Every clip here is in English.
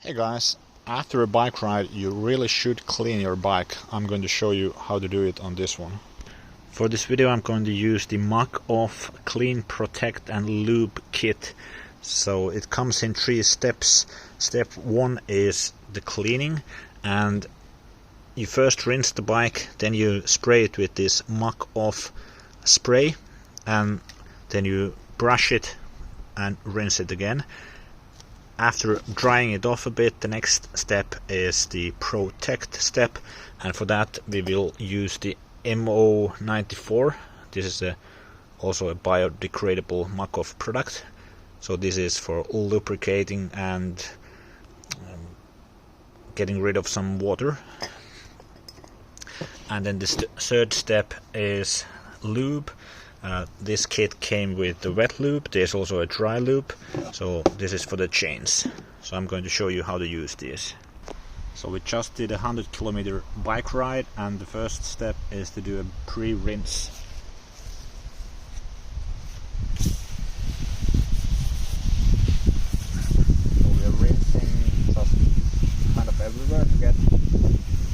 Hey guys, after a bike ride you really should clean your bike. I'm going to show you how to do it on this one. For this video I'm going to use the Muc Off Clean, Protect and Lube kit. So it comes in 3 steps. Step 1 is the cleaning, and you first rinse the bike, then you spray it with this Muc Off spray, and then you brush it and rinse it again. After drying it off a bit, the next step is the protect step, and for that we will use the MO94. This is also a biodegradable Muc Off product, so this is for lubricating and getting rid of some water. And then the third step is lube. This kit came with the wet lube. There's also a dry lube, so this is for the chains. So I'm going to show you how to use this. So we just did a 100-kilometer bike ride, and the first step is to do a pre-rinse. So we are rinsing just kind of everywhere to get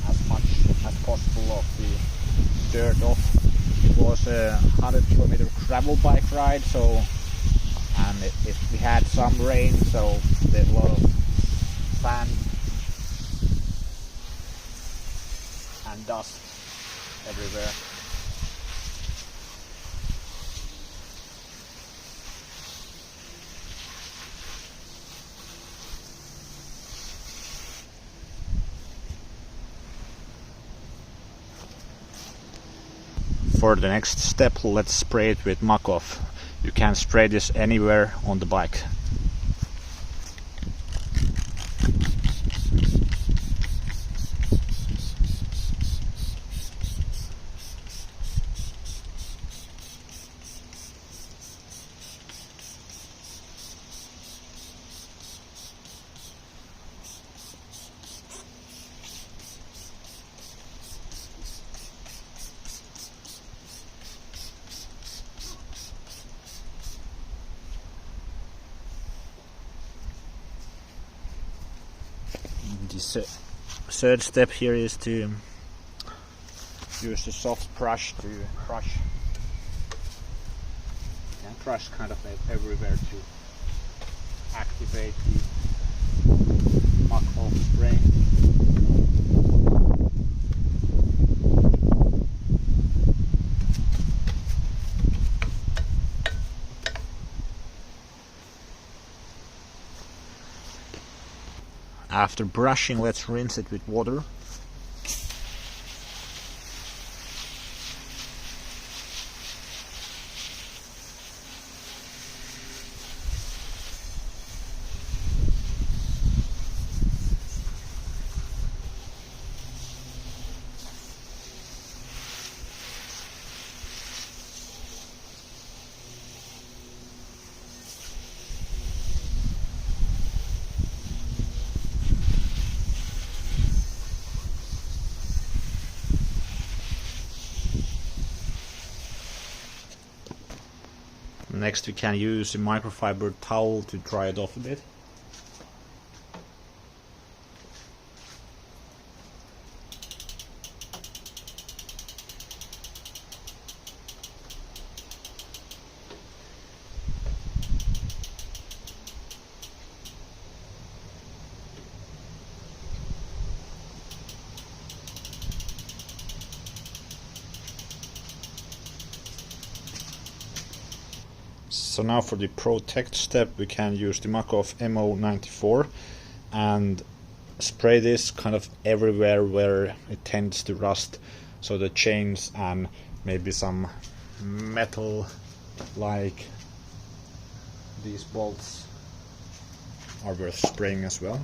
as much as possible of the dirt off. It was a 100-kilometer gravel bike ride, so we had some rain, so there's a lot of sand and dust everywhere. For the next step, let's spray it with Muc Off. You can spray this anywhere on the bike. The third step here is to use the soft brush to crush. You can crush kind of everywhere to activate the Muc Off spray. After brushing, let's rinse it with water. Next we can use a microfiber towel to dry it off a bit. So now for the protect step, we can use the Muc Off MO94 and spray this kind of everywhere where it tends to rust. So the chains and maybe some metal like these bolts are worth spraying as well.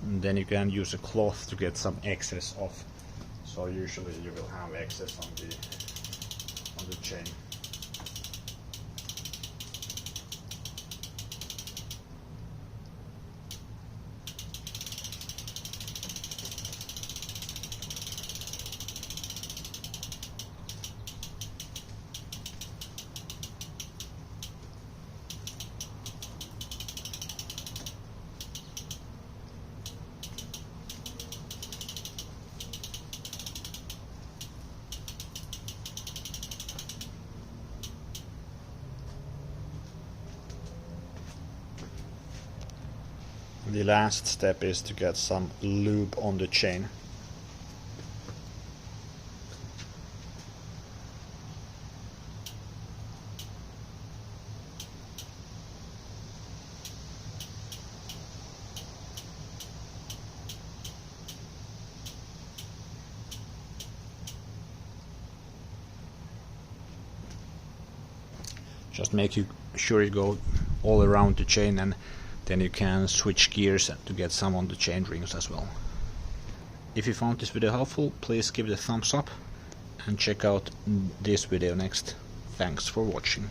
and then you can use a cloth to get some excess off. So usually you will have excess on the chain. The last step is to get some lube on the chain. Just make sure you go all around the chain, and then you can switch gears to get some on the chain rings as well. If you found this video helpful, please give it a thumbs up and check out this video next. Thanks for watching.